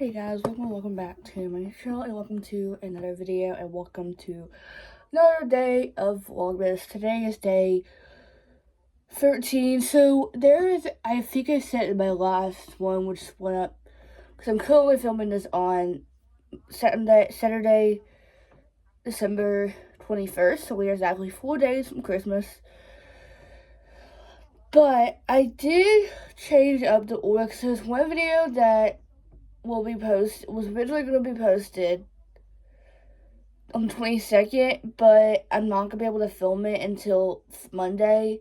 Hey guys, welcome back to my channel, and welcome to another video, and welcome to another day of Vlogmas. Today is day 13, so I think I said in my last one, which went up, because I'm currently filming this on Saturday, December 21st, so we are exactly 4 days from Christmas. But I did change up the order, because there's one video that was originally going to be posted on the 22nd, but I'm not going to be able to film it until Monday.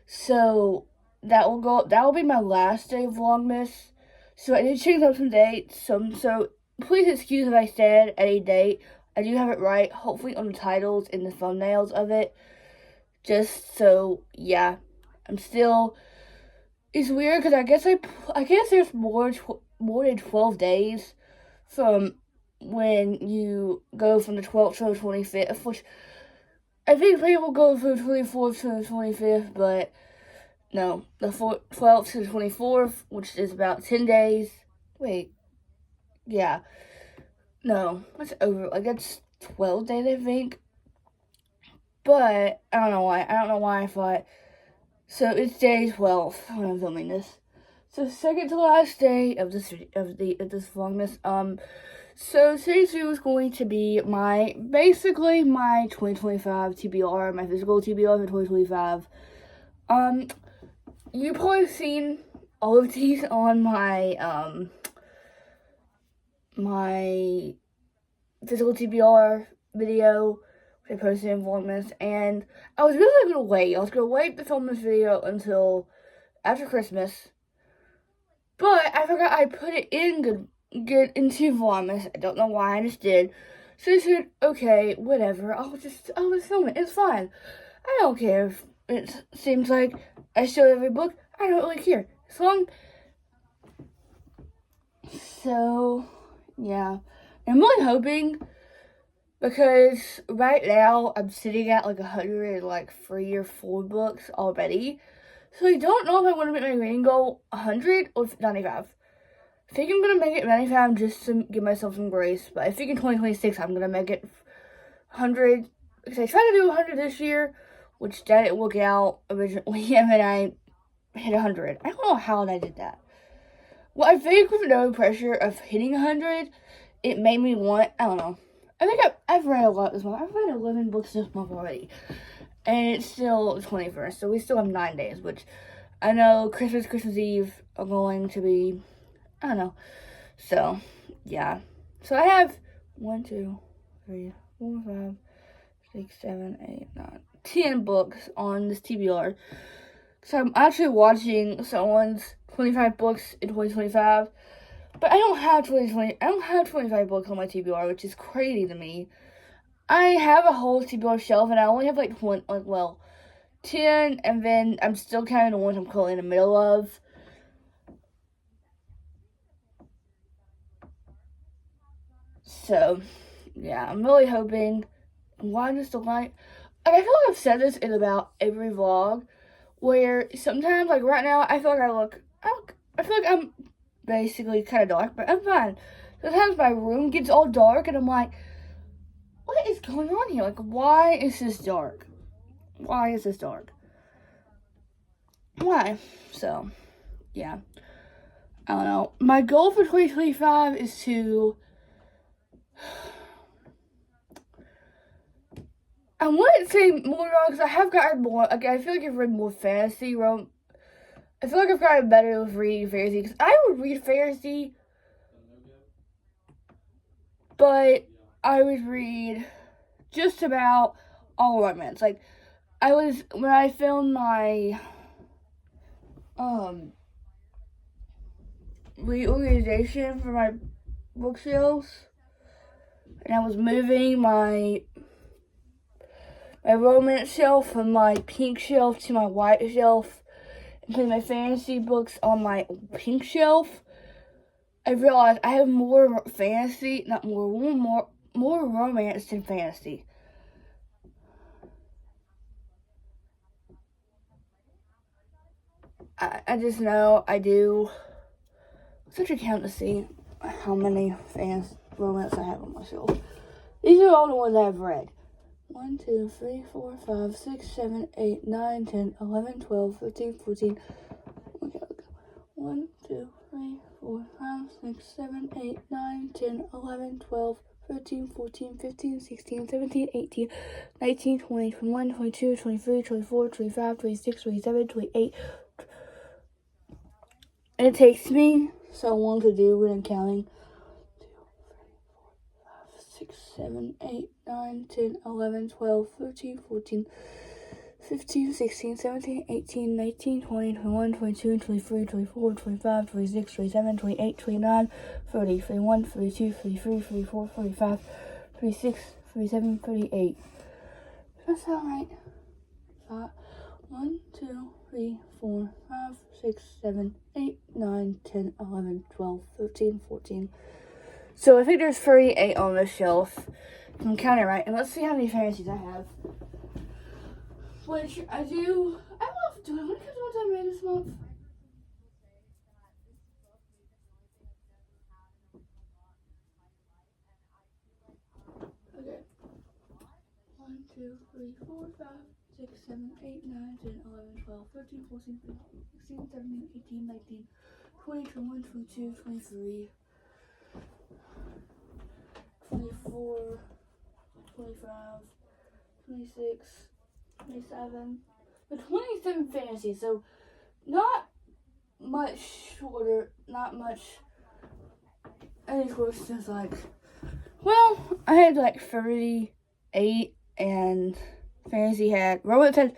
So that will be my last day of Vlogmas. So I did change up some dates. So please excuse if I said any date. I do have it right, hopefully on the titles and the thumbnails of it. Just so, yeah. It's weird because I guess there's more than 12 days from when you go from the 12th to the 25th, which I think people go from the 24th to the 25th, but no, the 12th to the 24th, which is about 10 days. Wait, yeah, no, that's over, that's 12 days, I think, but I don't know why I thought. So it's day 12 when I'm filming this. So second to last day of this Vlogmas. So today's video is going to be basically my 2025 TBR, my physical TBR for 2025. You've probably seen all of these on my my physical TBR video I posted in Vlogmas, and I was really gonna wait. I was gonna wait to film this video until after Christmas, but I forgot I put it into Vlogmas. I don't know why, I just did. So I said, okay, whatever. I'll just film it. It's fine. I don't care if it seems like I show every book. I don't really care. As long. So yeah, I'm really hoping. Because right now, I'm sitting at like 103 or 4 books already. So I don't know if I want to make my reading goal 100 or 95. I think I'm going to make it 95 just to give myself some grace. But I think in 2026, I'm going to make it 100. Because I tried to do 100 this year, which didn't work out originally. And then I hit 100. I don't know how I did that. Well, I think with no pressure of hitting 100, it made me want, I don't know. I think I've read a lot this month. I've read 11 books this month already. And it's still the 21st, so we still have 9 days, which I know Christmas Eve are going to be, I don't know. So, yeah. So I have 1, 2, 3, 4, 5, 6, 7, 8, 9, 10 books on this TBR. So I'm actually watching someone's 25 books in 2025. But I don't have 25 books on my TBR, which is crazy to me. I have a whole TBR shelf, and I only have 10, and then I'm still counting the ones I'm currently in the middle of. So, yeah, I'm really hoping. Why just the light? Like, I feel like I've said this in about every vlog, where sometimes, like right now, I feel like I feel like I'm basically kind of dark, but I'm fine. Sometimes my room gets all dark, and I'm like, what is going on here? Like, why is this dark? Why is this dark? Why? So, yeah. I don't know. My goal for 2025 is to... I wouldn't say more because I have gotten more... Like, I feel like I've read more fantasy. I feel like I've gotten better with reading fantasy, because I would read fantasy, but I would read just about all romance. Like, when I filmed my reorganization for my bookshelves, and I was moving my romance shelf from my pink shelf to my white shelf, and putting my fantasy books on my pink shelf, I realized I have more romance than fantasy. I just know I do. Such a count to see. how many fans romance I have on my shelf. These are all the ones I've read. 1, 2, 3, 4, 5, 6, 7, 8, 9, 10, 11, 12, 13, 14. Okay, 1, 2, 3, 4, 5, 6, 7, 8, 9, 10, 11, 12, 13, 14, 15, 16, 17, 18, 19, 20, 21, 22, 23, 24, 25, 26, 27, 28. And it takes me so long to do when I'm counting. 2, 3, 4, 5, 6, 7, 8, 9, 10, 11, 12, 13, 14, 15, 16, 17, 18, 19, 20, 21, 22, 23, 24, 25, 26, 27, 28, 29, 30, 31, 32, 33, 34, 35, 36, 37, 38. Does that sound right? 1, 2, 3, 4, 5, 6, 7, 8, 9, 10, 11, 12, 13, 14. So I think there's 38 on this shelf. I'm counting right. And let's see how many fantasies I have. Which I do. I love doing. When it comes to what I made this month. Okay. 1, 2, 3, 4, 5, 6, 7, 8, 9, 10, 11, 12, 13, 14, 15, 16, 17, 18, 19, 20, 21, 22, 23, 24, 25, 26, 27. The 27 fantasies, so not much shorter, not much. Any questions like, well, I had like 38 and fantasy had, romance had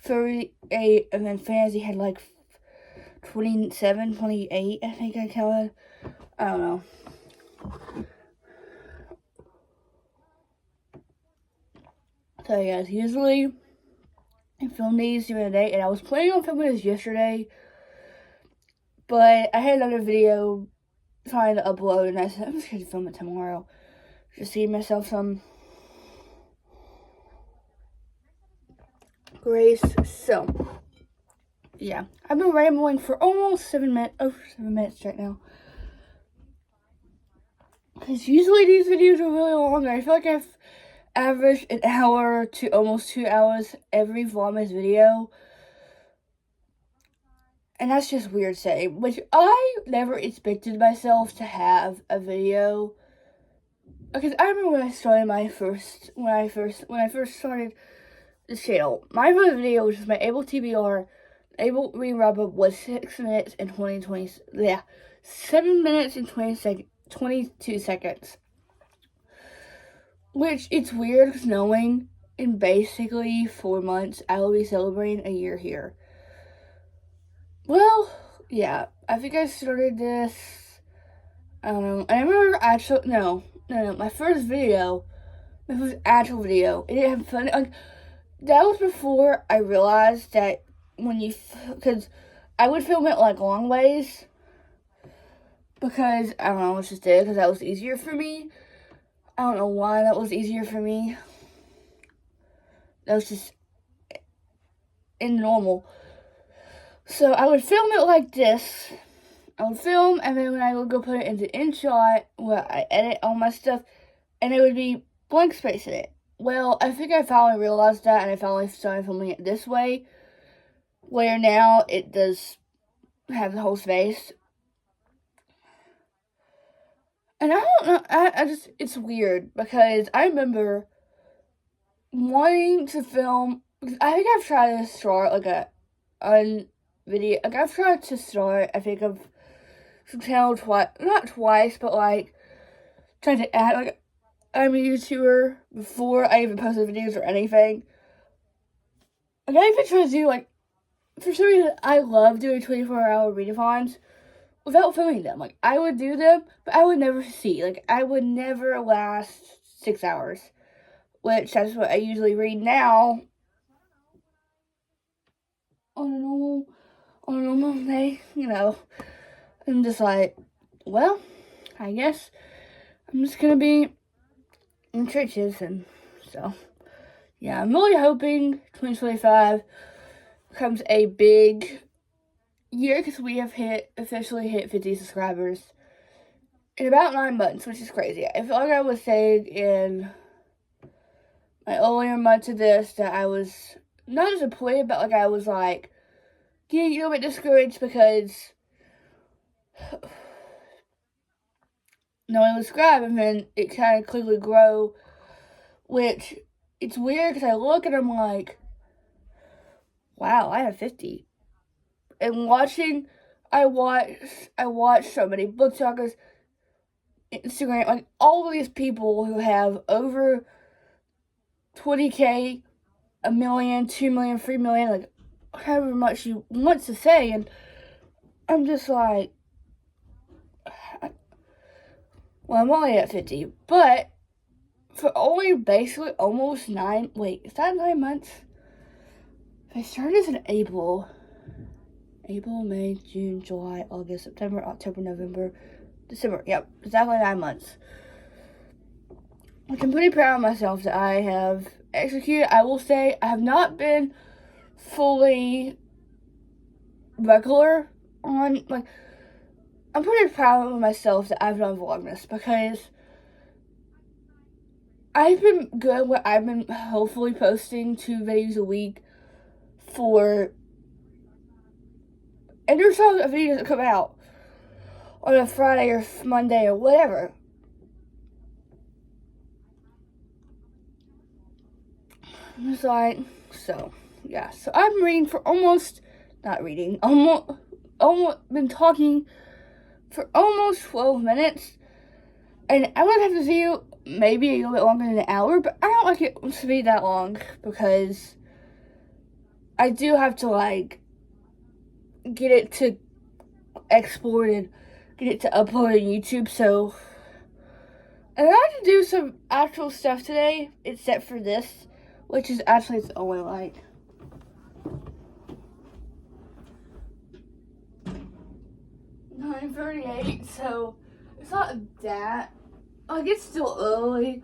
38 and then fantasy had like 27, 28, I think I counted. I don't know. So yeah, usually I film these during the day, and I was planning on filming this yesterday, but I had another video trying to upload, and I said, I'm just going to film it tomorrow. Just give myself some grace. So, yeah. I've been rambling for almost 7 minutes, over 7 minutes right now. Because usually these videos are really long, and I feel like I've averaged an hour to almost 2 hours every Vlogmas video. And that's just weird saying, which I never expected myself to have a video. Because I remember when I started when I first started this channel, my first video was just my Able TBR, Able wrap up was 6 minutes and 7 minutes and 22 seconds. Which, it's weird because knowing in basically 4 months, I will be celebrating a year here. Well, yeah, I think I started this, I don't know, and I remember actually, no, my first actual video, it didn't have fun, like, that was before I realized that because I would film it, like, long ways, because, I don't know, I just did, because that was easier for me. I don't know why that was easier for me. That was just in normal. So I would film it like this. I would film, and then when I would go put it into InShot, where I edit all my stuff, and it would be blank space in it. Well, I think I finally realized that, and I finally started filming it this way, where now it does have the whole space. And I don't know, I just, it's weird, because I remember wanting to film, because I think I've tried to start, like, video, like, I've tried to start, I think, of some channel not twice, but, like, trying to act like I'm a YouTuber before I even posted videos or anything. Like, I even tried to do, like, for some reason, I love doing 24-hour readathons without filming them. Like, I would do them, but I would never see. Like, I would never last 6 hours, which that's what I usually read now on a normal day, you know. I'm just like, well, I guess I'm just gonna be in churches, and so, yeah, I'm really hoping 2025 becomes a big year, because we have officially hit 50 subscribers. in about 9 months, which is crazy. I feel like I was saying in my earlier months of this that I was not disappointed, but like I was like getting a little bit discouraged because no one would subscribe, and then it kind of quickly grow, which it's weird because I look and I'm like, wow, I have 50. And watching, I watch so many book talkers, Instagram, like all of these people who have over 20K, a million, 2 million, 3 million, like however much you want to say, and I'm just like, well, I'm only at 50, but for only basically almost is that 9 months? I started this in April, May, June, July, August, September, October, November, December. Yep, exactly 9 months. Which I'm pretty proud of myself that I have executed. I will say I have not been fully regular on, like, I'm pretty proud of myself that I've done Vlogmas because I've been good where I've been hopefully posting 2 videos a week and there's some videos that come out on a Friday or Monday or whatever. It's like, so, yeah. So I'm reading for almost been talking for almost 12 minutes. And I would have to see maybe a little bit longer than an hour, but I don't like it to be that long because I do have to, like, get it to export and get it to upload on YouTube, so. And I have to do some actual stuff today, except for this, which is actually it's only like 9:38, so it's not that, like, it's still early,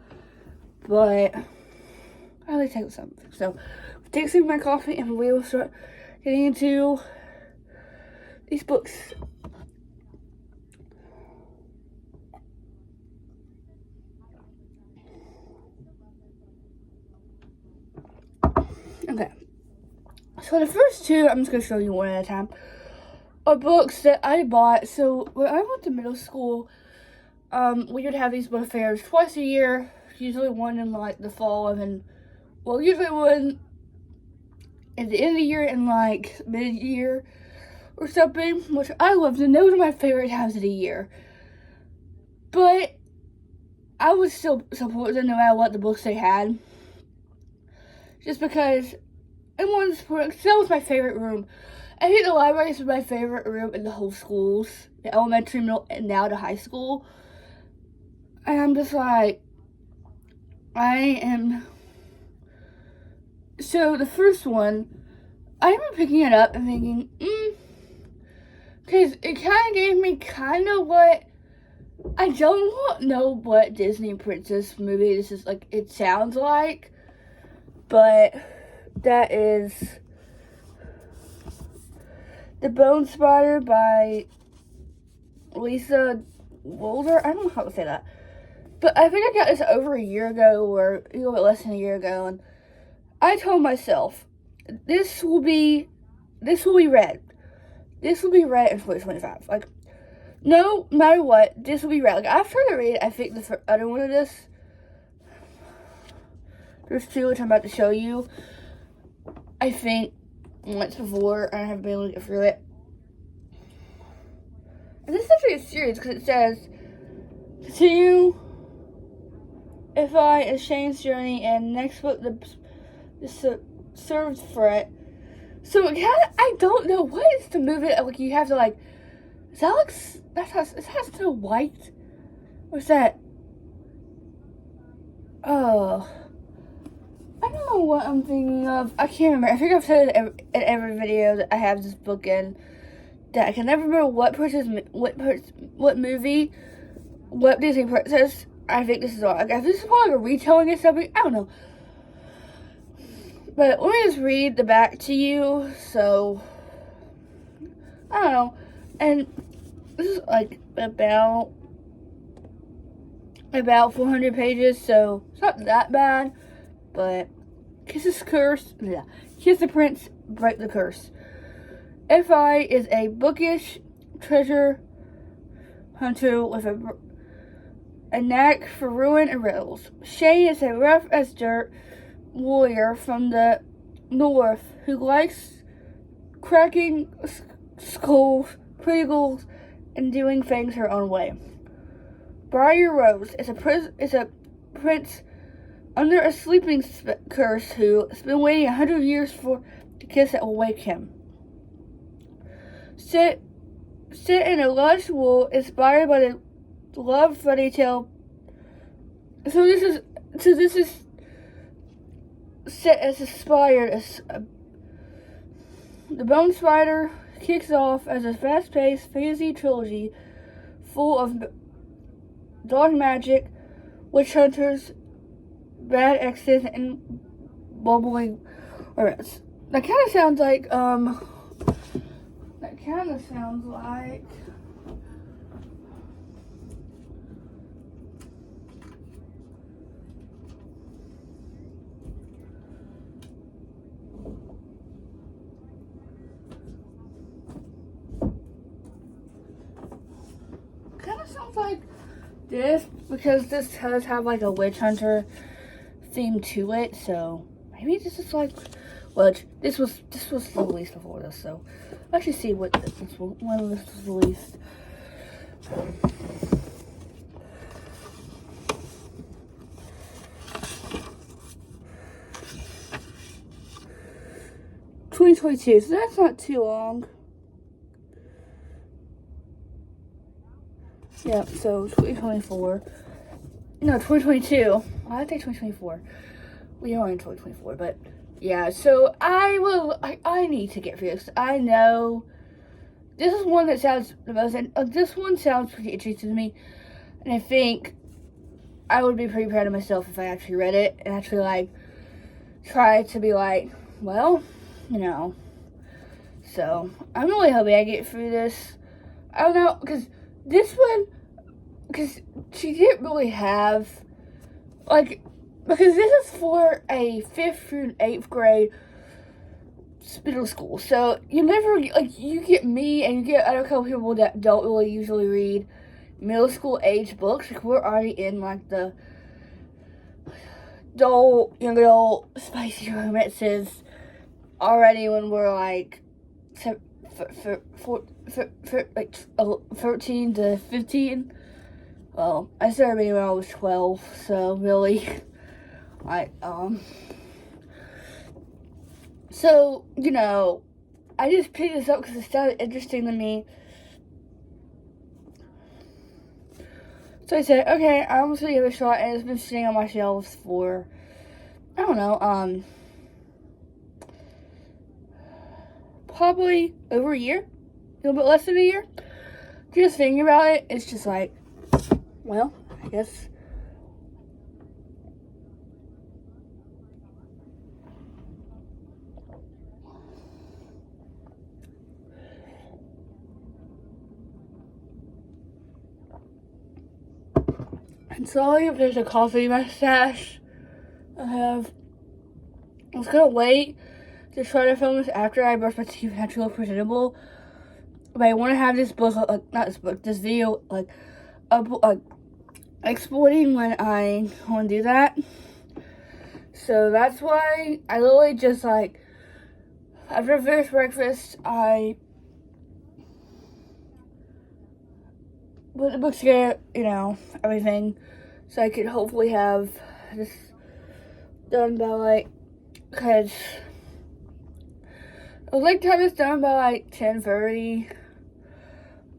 but I like to take something. So, take some of my coffee and we will start getting into these books. Okay. So the first two, I'm just going to show you one at a time, are books that I bought. So when I went to middle school, we would have these book fairs twice a year, usually one in like the fall usually one at the end of the year and like mid-year or something, which I loved, and those are my favorite times of the year. But I would still support them no matter what the books they had, just because I wanted to support it, because that was my favorite room. I think the library is my favorite room in the whole schools, the elementary, middle, and now the high school. And I'm just like, so the first one, I remember picking it up and thinking, because it kind of gave me kind of what, I don't know what Disney princess movie this is, like, it sounds like, but that is The Bone Spider by Lisa Wolder. I don't know how to say that. But I think I got this over a year ago, or a little bit less than a year ago, and I told myself, this will be read. This will be read in 2025. Like, no matter what, this will be read. Like, I've tried to read, I think, the other one of this. There's two, which I'm about to show you. I think once before, and I haven't been able to get through it. And this is actually a series, because it says, continue if a Shane's journey, and next book, the served for it. So, I don't know, what is the movement, like, you have to, like, is that Snow White? Or is that, I don't know what I'm thinking of. I can't remember. I think I've said it in every video that I have this book in, that I can never remember what movie, what Disney princess I think this is on. Like, if this is probably like a retelling or something, I don't know. But let me just read the back to you, so, I don't know. And this is like about about 400 pages, so it's not that bad. But Kiss the Prince, Break the Curse. Fi is a bookish treasure hunter with a knack for ruin and riddles. Shane is a rough as dirt warrior from the north who likes cracking skulls, pretty girls, and doing things her own way. Briar Rose is a prince under a sleeping curse who's been waiting 100 years for the kiss that will wake him. Set in a lush world inspired by the love fairy tale. So this is set as inspired as the Bone Spider kicks off as a fast-paced fantasy trilogy full of dark magic, witch hunters, bad exes, and bubbling rats. That kind of sounds like this, because this does have like a witch hunter theme to it, so maybe this is like, well, this was released before this, so let's just see when this was released. $2022, so that's not too long. Yeah, so 2024. No, 2022. I think 2024. We are in 2024, but yeah, so I need to get through this. I know this is one that sounds the most, this one sounds pretty interesting to me, and I think I would be pretty proud of myself if I actually read it and actually like try to be like, well, you know. So I'm really hoping I get through this. I don't know, because this one, because she didn't really have, like, because this is for a 5th through 8th grade middle school. So you never, like, you get me and you get other couple people that don't really usually read middle school age books. Like, we're already in, like, the adult, young adult, spicy romances already when we're, like, like 13 to 15. Well, I started reading when I was 12, so really, so, you know, I just picked this up because it sounded interesting to me. So I said, okay, I'm just gonna give it a shot, and it's been sitting on my shelves for, I don't know, probably over a year, a little bit less than a year. Just thinking about it, it's just like, well, I guess. And sorry if there's a coffee mustache I was gonna wait to try to film this after I brush my teeth and actually look presentable. But I want to have this book, this video, exporting when I want to do that. So that's why I literally just, like, after I finish breakfast, I put the books together, you know, everything, so I could hopefully have this done by, like, because I would like to have this done by, like, 10:30,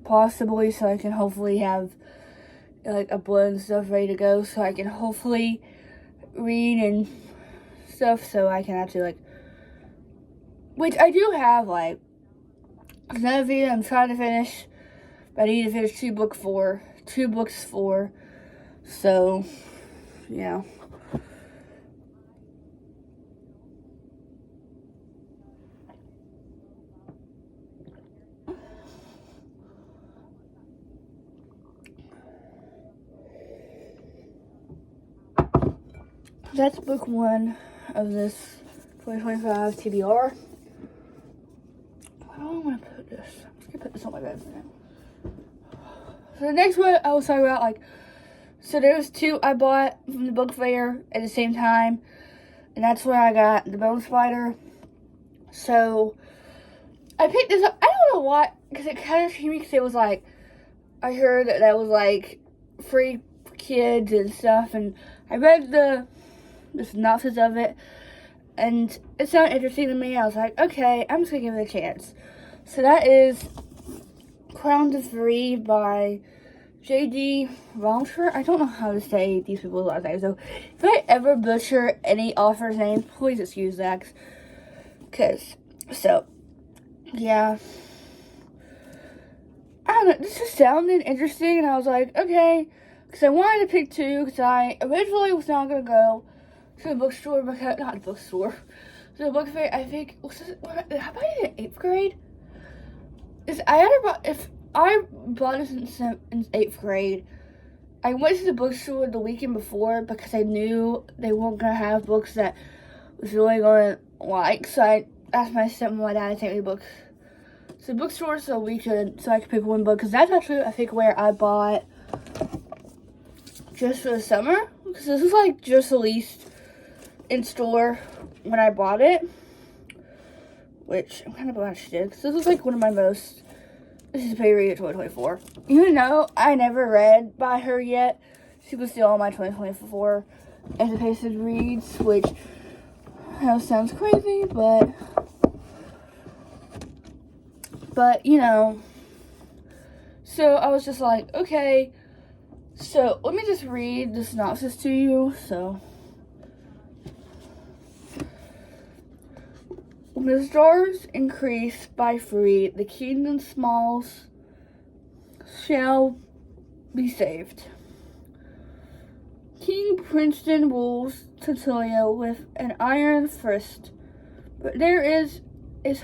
possibly, so I can hopefully have, like, a blend and stuff ready to go, so I can hopefully read and stuff, so I can actually, like, which I do have, like, another video I'm trying to finish, but I need to finish two books for, so, yeah. That's book 1 of this 2025 TBR. How do I want to put this? I'm just gonna put this on my bed for now. So the next one I was talking about, like, so there's 2 I bought from the book fair at the same time, and that's where I got the bone spider. So I picked this up. I don't know why, because it kind of came because it was like, I heard that was like free for kids and stuff, and I read the synopsis of it, and it sounded interesting to me. I was like, okay, I'm just gonna give it a chance. So that is Crown to Free by TBR Vlogmas. I don't know how to say these people's last names, so if I ever butcher any author's name, please excuse that. So, yeah. I don't know, this just sounded interesting, and I was like, okay, because I wanted to pick 2, because I originally was not going to go to the bookstore, because, not the bookstore, to the book fair. I think, how about in 8th grade? If I bought this in 8th grade, I went to the bookstore the weekend before, because I knew they weren't going to have books that I was really going to like, so I asked my stepmom and my dad to take me books to the bookstore so I could pick one book, because that's actually, I think, where I bought just for the summer, because this was like just released in store when I bought it, which I'm kind of glad she did, because this was like one of my most anticipated 2024. Even though I never read by her yet, she was still on my 2024 anticipated reads, which I know sounds crazy, but you know, so I was just like, okay, so let me just read the synopsis to you. So, when the stars increase by 3, the kingdom's smalls shall be saved. King Princeton rules Titilia with an iron fist, but there is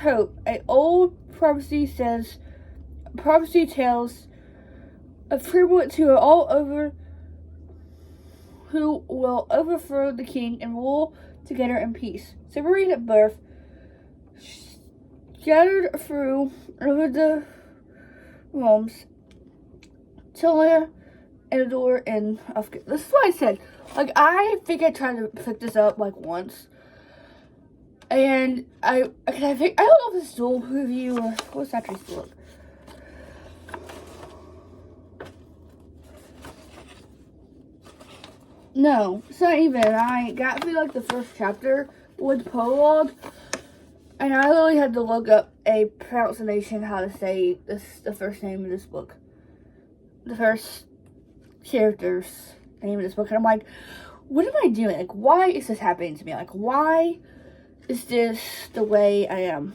hope. An old prophecy tells of tribute to all over who will overthrow the king and rule together in peace. Separated at birth, scattered through over the realms, Tiller, Endor, and this is what I said. Like, I think I tried to pick this up like once. And I don't know if it's dual review or what's actually still. No, it's not even. I got through like the first chapter with prologue, and I literally had to look up a pronunciation how to say the first name of this book, the first character's name of this book, and I'm like, what am I doing? Like, why is this happening to me? Like, why is this the way I am?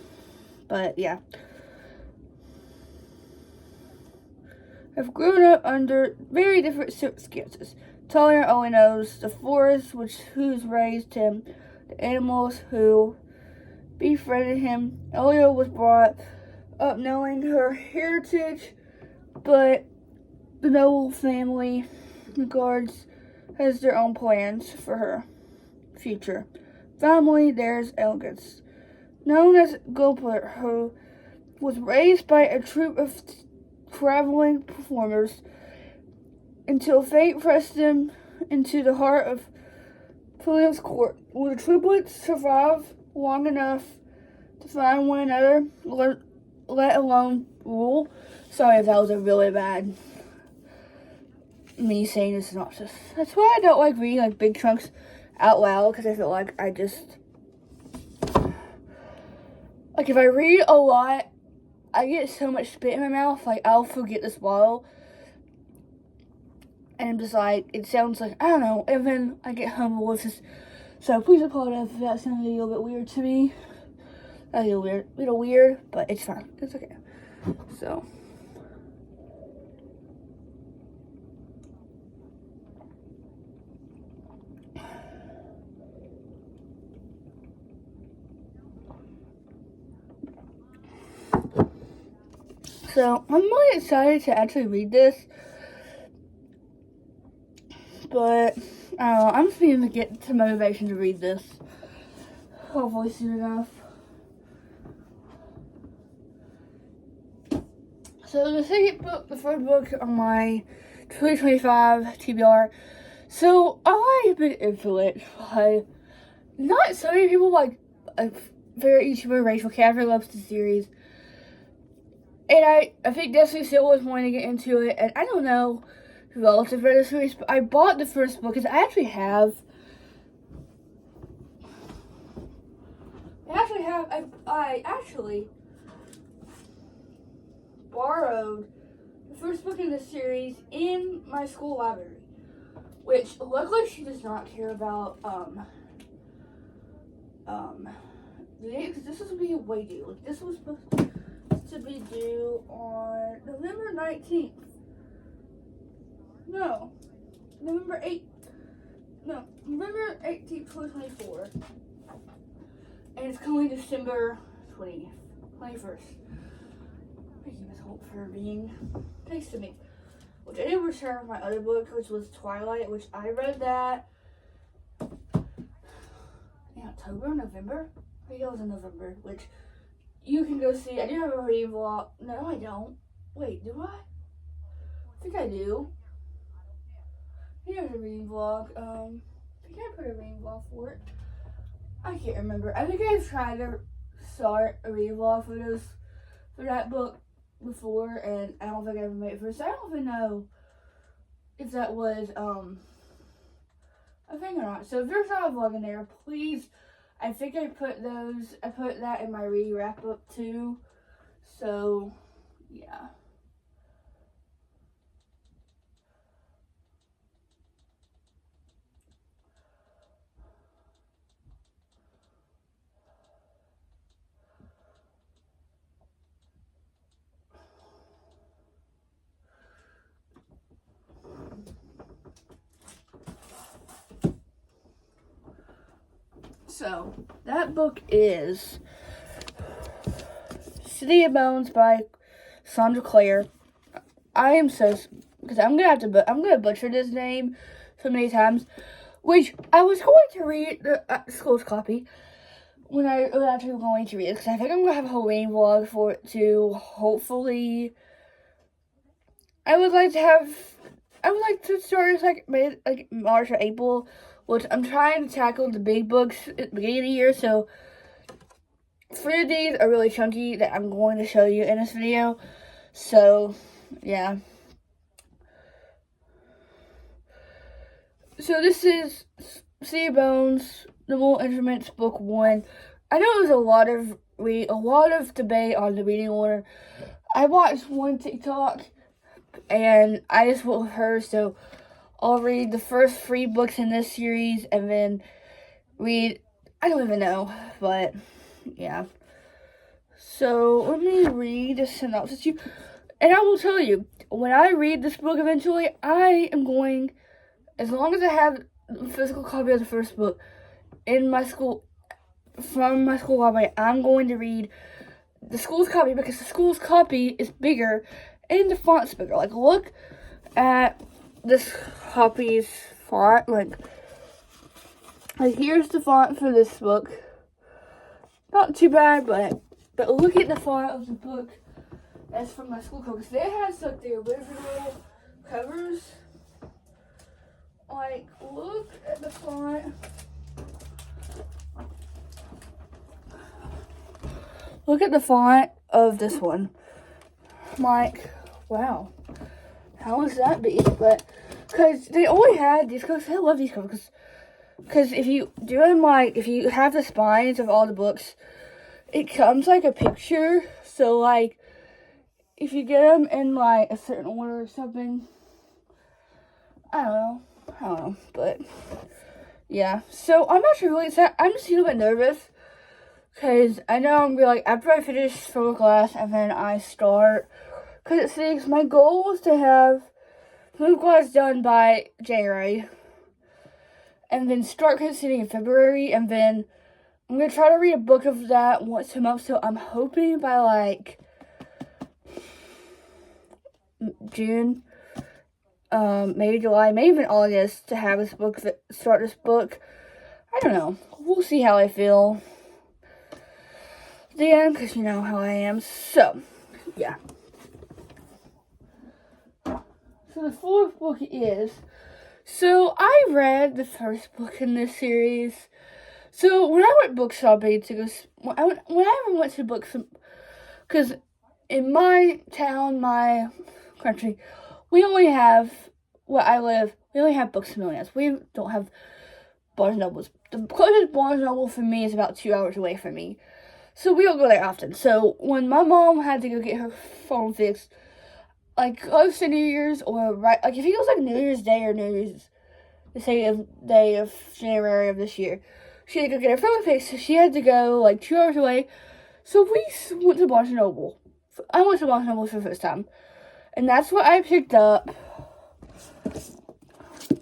But yeah, I've grown up under very different circumstances. Talia only knows the forest who's raised him, the animals who befriended him. Elia was brought up knowing her heritage, but the noble family guards has their own plans for her future. Finally, there's Elgis, known as Goblet, who was raised by a troupe of traveling performers until fate pressed him into the heart of Philip's court. Will the triplets survive long enough to find one another, let alone rule? Sorry if that was a really bad me saying the synopsis. That's why I don't like reading like big chunks out loud, because I feel like like if I read a lot, I get so much spit in my mouth, like I'll forget to swallow. And I'm just like, it sounds like, I don't know, and then I get humble with this. So please apologize if that sounded a little bit weird to me. A little weird, but it's fine. It's okay. So. So, I'm really excited to actually read this, But, I don't know, I'm just needing to get some motivation to read this. Hopefully soon enough. So the second book, the third book on my 2025 TBR. So I've been into it by not so many people, like a very YouTuber, Rachel Caver, loves the series. And I think Destiny still was wanting to get into it, and I don't know who else has read the series, but I bought the first book because I actually borrowed the first book in the series in my school library, which luckily she does not care about because this was to be a way due. Like, this was supposed to be due on November 19th. No, November 18th, 2024. And it's coming December 21st. Thank you, Miss Holt, for being nice to me. Which I did return my other book, which was Twilight, which I read that in October, November? I think it was in November, which you can go see. I do have a reading vlog. No, I don't. Wait, do I? I think I do. Here's a reading vlog. I think I put a reading vlog for it. I can't remember. I think I've tried to start a reading vlog for that book before, and I don't think I ever made it first. So I don't even know if that was a thing or not. So if there's not a vlog in there, please. I think I put that in my reading wrap up too. So yeah. So, that book is City of Bones by Sandra Clare. I am so, because I'm gonna butcher this name so many times, which I was going to read the school's copy when I was actually going to read it, because I think I'm gonna have a whole reading vlog for it too. Hopefully, I would like to start like March or April, which I'm trying to tackle the big books at the beginning of the year. So 3 of these are really chunky that I'm going to show you in this video. So yeah. So this is Sea of Bones, The Mortal Instruments, Book 1. I know there's a lot of debate on the reading order. I watched one TikTok and I just went with her, so I'll read the first 3 books in this series and then read, I don't even know, but yeah. So let me read the synopsis to you. And I will tell you, when I read this book eventually, I am going, as long as I have a physical copy of the first book in my school, from my school library, I'm going to read the school's copy, because the school's copy is bigger and the font's bigger. Like, look at this copy's font. Like here's the font for this book. Not too bad, but look at the font of the book that's from my school cover. Because they has like the original covers. Like, look at the font. Look at the font of this one. I'm like, wow, how is that be? But because they only had these covers, I love these covers. Because if you do them, like, if you have the spines of all the books, it comes like a picture. So like, if you get them in like a certain order or something, I don't know, but yeah. So I'm actually really excited. I'm just a little bit nervous, because I know I'm gonna be like, after I finish physical class and then I start, because it says my goal was to have physical class done by January and then start considering in February, and then I'm gonna try to read a book of that once a month. So I'm hoping by like June maybe July, maybe even August to have this book, start this book. I don't know. We'll see how I feel then, because you know how I am. So, yeah. So the fourth book is, so I read the first book in this series. So when I went book shopping to go, when I ever went to books, because in my town, my country, we only have, where I live, we only have Books A Million. We don't have Barnes & Nobles. The closest Barnes & Noble for me is about 2 hours away from me. So we don't go there often. So when my mom had to go get her phone fixed, like close to New Year's, or right, like if it was like New Year's Day or New Year's, the same day of January of this year, she had to go get her phone fixed, so she had to go like 2 hours away. So we went to Barnes & Noble. I went to Barnes & Noble for the first time. And that's what I picked up.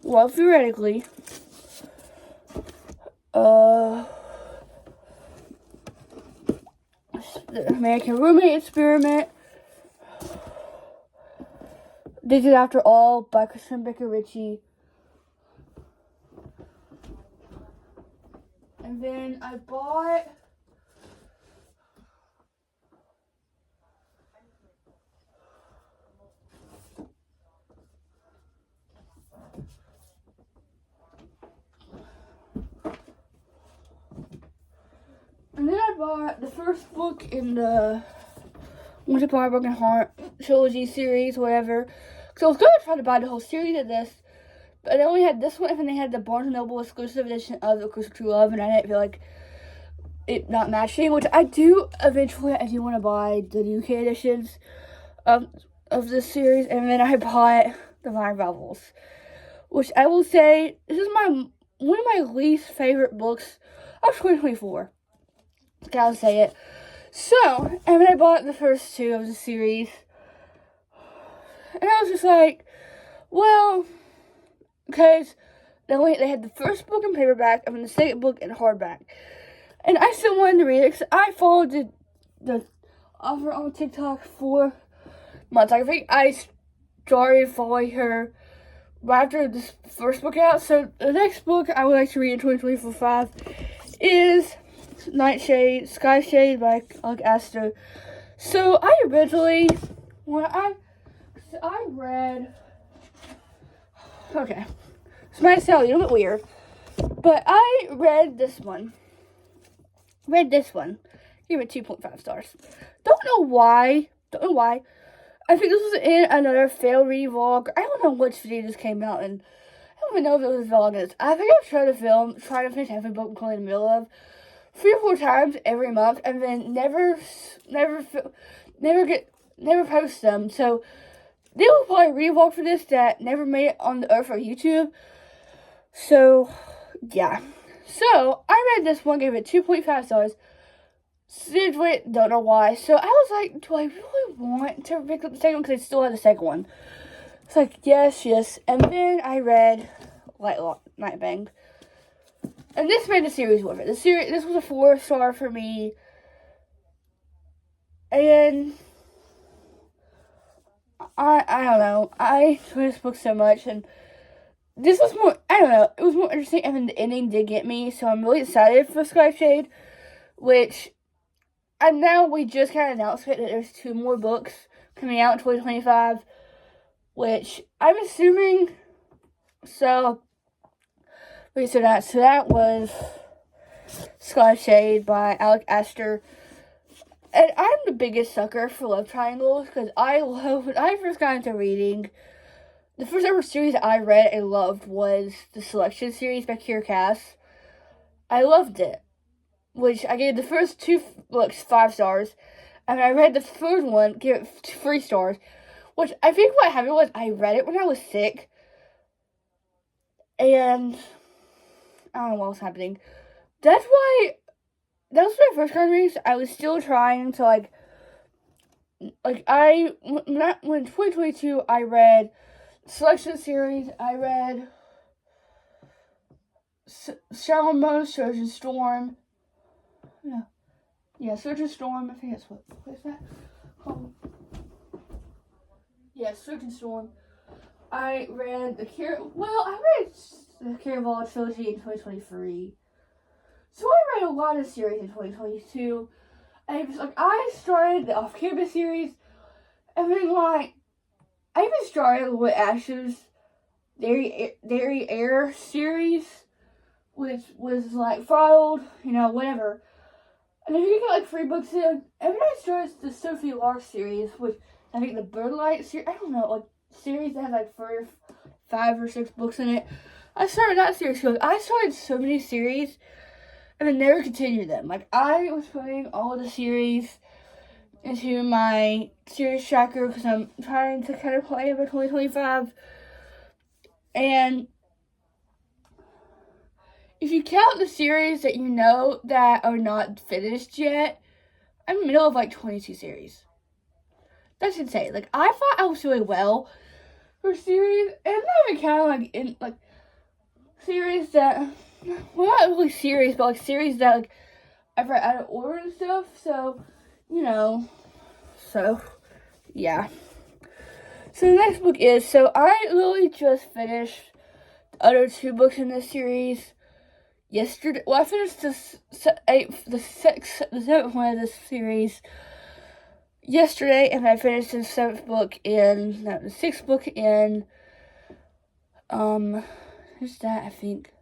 Well, theoretically. The American Roommate Experiment. This is After All by Christian Baker Ritchie. And then I bought the first book in the Once Upon a Broken Heart trilogy series, whatever. So I was going to try to buy the whole series of this, but I only had this one, and then they had the Barnes & Noble exclusive edition of The Curse of True Love, and I didn't feel like it not matching, which I do eventually. I do want to buy the UK editions of this series, and then I bought the Vine Novels, which I will say, this is one of my least favorite books of 2024. Gotta say it. So, and then I bought the first two of the series, and I was just like, well, because they had the first book in paperback, and then the second book in hardback, and I still wanted to read it, because I followed the author on TikTok for months. I think I started following her right after this first book out, so the next book I would like to read in 2024 is Nightshade, Skyshade by Alec Astor. So I originally, I read, okay, this might sound a little bit weird, but I read this one, gave it 2.5 stars. Don't know why, I think this was in another failed reading vlog. I don't know which video this came out in. I don't even know if it was Vlogmas. I think I've tried to finish every book I'm currently in the middle of 3 or 4 times every month, and then never post them. So there was probably a reading vlog for this that never made it on the earth or YouTube. So yeah. So I read this one, gave it 2.5 stars. Seriously, don't know why. So I was like, do I really want to pick up the second one? Because I still have the second one. It's like, yes. And then I read Night Bang. And this made the series worth it. This was a 4-star for me. And I don't know. I enjoyed this book so much, and this was more, I don't know, it was more interesting, and then the ending did get me, so I'm really excited for Skyshade, which, and now we just kind of announced it that there's 2 more books coming out in 2025, which I'm assuming, so that was Skyshade by Alec Astor. And I'm the biggest sucker for love triangles, because when I first got into reading, the first ever series I read and loved was the Selection series by Kiera Cass. I loved it, which I gave the first 2 books 5 stars, and I read the third one, gave it 3 stars, which I think what happened was I read it when I was sick, and I don't know what was happening. That was my first kind of reading. I was still trying to, when 2022, I read Selection series, I read Shalamo's Trojan Storm. Yeah, Trojan Storm, I think that's what is that called? Yeah, Trojan Storm. I read the Caraval trilogy in 2023. So I read a lot of series in 2022. And it's like, I started the Off-Campus series. And then, like, I even started with Ash's Dairy Air series, which was, like, filed, whatever. And if you get, like, 3 books in, and then I started the Sophie Lark series, which I think the Birdlight series, I don't know, like, series that has, like, 5 or 6 books in it. I started that series because I started so many series and then never continued them. Like, I was putting all of the series into my series tracker because I'm trying to kind of plan for 2025. And if you count the series that you know that are not finished yet, I'm in the middle of like 22 series. That's insane. Like, I thought I was doing well for series, and I'm not even counting like in like series that, well, not really series, but like series that like I've read out of order and stuff. So, yeah. So the next book is, so I literally just finished the other 2 books in this series yesterday. Well, I finished the 7th one of this series yesterday, and I finished the 6th book in, who's that, I think,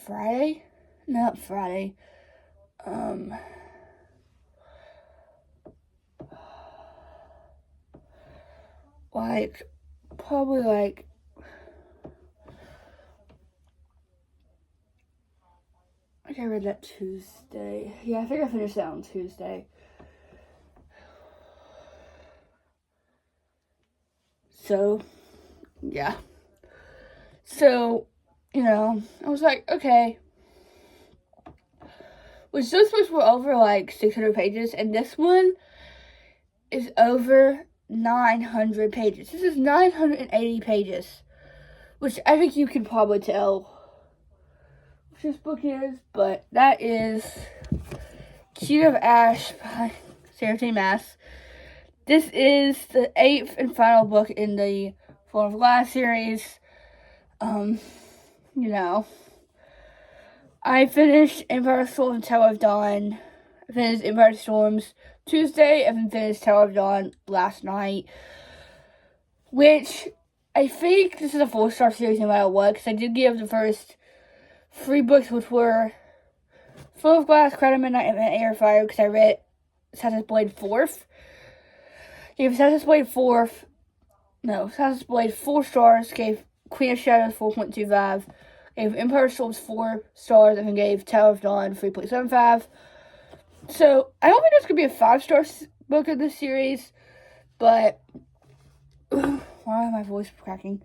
Friday? No, not Friday. Like, probably like, I think I read that Tuesday. Yeah, I think I finished that on Tuesday. So, yeah. So, I was like, okay. Which those books were over like 600 pages, and this one is over 900 pages. This is 980 pages, which I think you can probably tell which this book is, but that is Key of Ash by Sarah J. Maas. This is the 8th and final book in the Form of Glass series. I finished Empire Storms and Tower of Dawn. I finished Empire Storms Tuesday, and then finished Tower of Dawn last night. Which, I think this is a 4-star series no matter what, because I did give the first 3 books, which were Full of Glass, Crown of Midnight, and Air Fire, because I read Assassin's Blade 4th. Gave Assassin's Blade 4 stars, gave Queen of Shadows 4.25, gave Empire Storms 4 stars, and then gave Tower of Dawn 3.75. So, I don't think this could be a 5-star book of this series, but why is my voice cracking?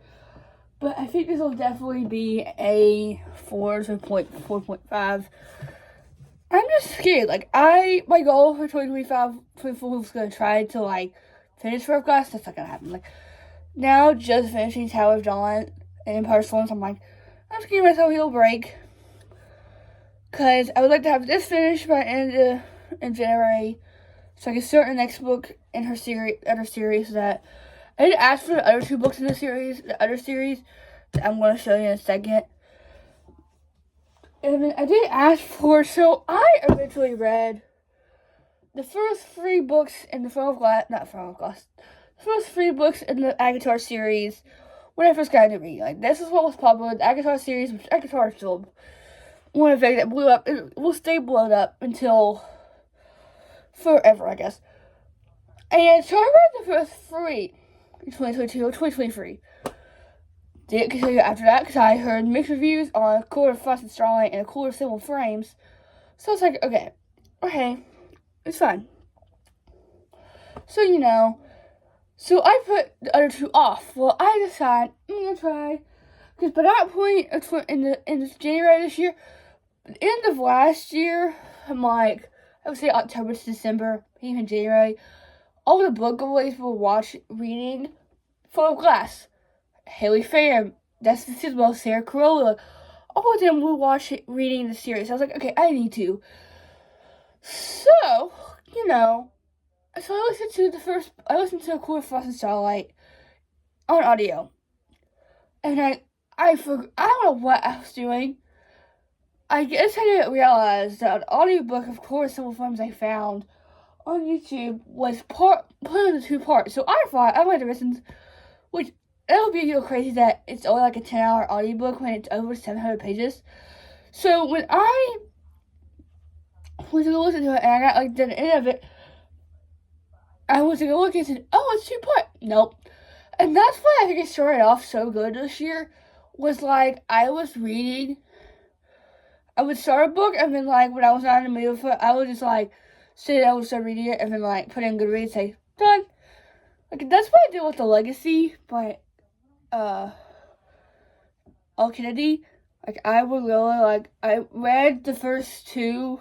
But I think this will definitely be a 4.5. I'm just scared. Like, my goal for 2024 was going to try to, like, finish Fourth Glass. That's not going to happen. Like, now just finishing Tower of Dawn and Empire Storms, I'm like, I'm just giving myself a little break. Because I would like to have this finished by end in January, so I can start the next book in her other series that I did ask for the other 2 books in the other series that I'm going to show you in a second. And then I did ask for, so I eventually read the first 3 books in the the first 3 books in the Agatar series when I first got into reading. Like, this is what was popular in the Agatar series, which Agatar is still one of the things that blew up. It will stay blown up until forever, I guess. And so I read the first 3 in 2022 or 2023. Didn't continue after that because I heard mixed reviews on Cooler Frost and Starlight and Cooler Civil Frames. So it's like, okay, it's fine. So, so I put the other 2 off. Well, I decided I'm going to try, because by that point, in January this year, the end of last year, I'm like, I would say October to December, even January, all the book giveaways were reading Full of Glass. Haley Pham, Destiny Sidwell, Sarah Corolla, all of them were reading the series. I was like, okay, I need to. So, so I listened to Cooler Frost and Starlight on audio. And I don't know what I was doing. I guess I didn't realize that an audiobook of Core Civil Forms I found on YouTube was put into 2 parts. So I thought I might have listened, which it'll be a little crazy that it's only like a 10-hour audiobook when it's over 700 pages. So when I was going to listen to it and I got like to the end of it, I was going to look and said, oh, it's 2 parts. Nope. And that's why I think it started off so good this year, was like I would start a book and then like when I was not in the mood for it, I would just like sit down and start reading it and then like put in Goodreads, say, done. Like that's what I did with The Legacy by L. Kennedy. Like I would really like I read the first 2.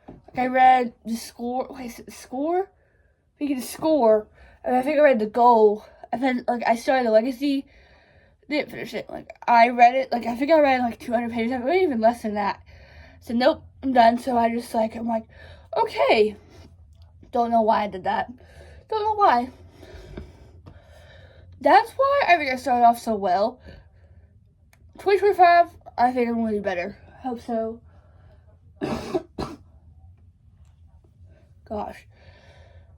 Like I read the score. Wait, is it the score? I think it's the score. And I think I read the goal. And then like I started The Legacy. Didn't finish it. Like I read it. Like I think I read like 200 pages. I read even less than that. So nope, I'm done. So I just like I'm like, okay. Don't know why I did that. Don't know why. That's why I think I started off so well. 2025, I think I'm going to do better. I hope so. Gosh.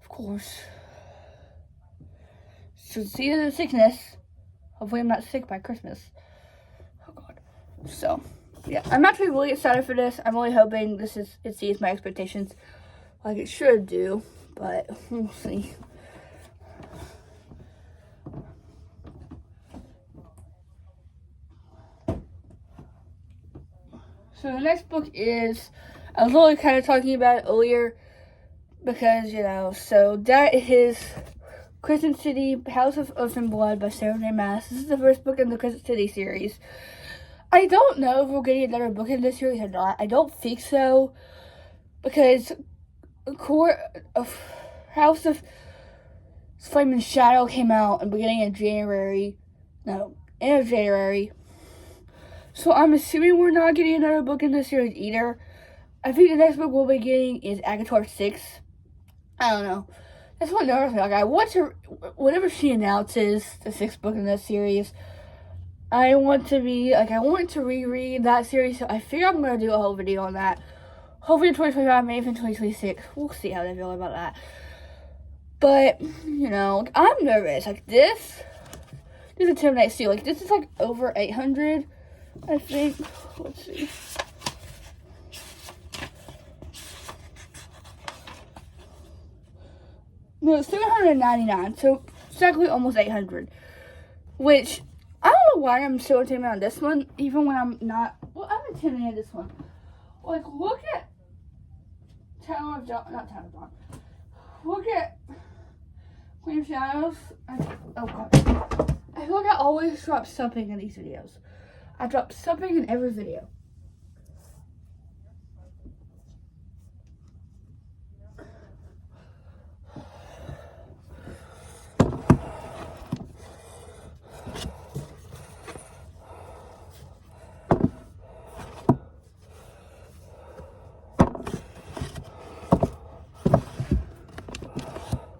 Of course. So season of sickness. Hopefully I'm not sick by Christmas. Oh God. So, yeah. I'm actually really excited for this. I'm really hoping it exceeds my expectations like it should do. But we'll see. So the next book is, I was really kind of talking about it earlier because, so that is Crescent City, House of Earth and Blood by Sarah J. Maas. This is the first book in the Crescent City series. I don't know if we're getting another book in this series or not. I don't think so because House of Flame and Shadow came out in the beginning of January. No, end of January. So I'm assuming we're not getting another book in this series either. I think the next book we'll be getting is Agatar 6. I don't know. That's what nerves me. Like I want to, whenever she announces the 6th book in this series, I want to reread that series. So I figure I'm going to do a whole video on that. Hopefully in 2025, maybe in 2026. We'll see how they feel about that. But, I'm nervous. Like this is a Terminate Steel. Like this is like over 800. I think. Let's see. No, it's 799. So exactly almost 800. Which I don't know why I'm so intimidated on this one, even when I'm not. Well, I'm intimidated this one. Like look at Tower of Dawn. Not Tower of Dawn. Look at Queen of Shadows. Oh God. I feel like I always drop something in these videos. I drop something in every video.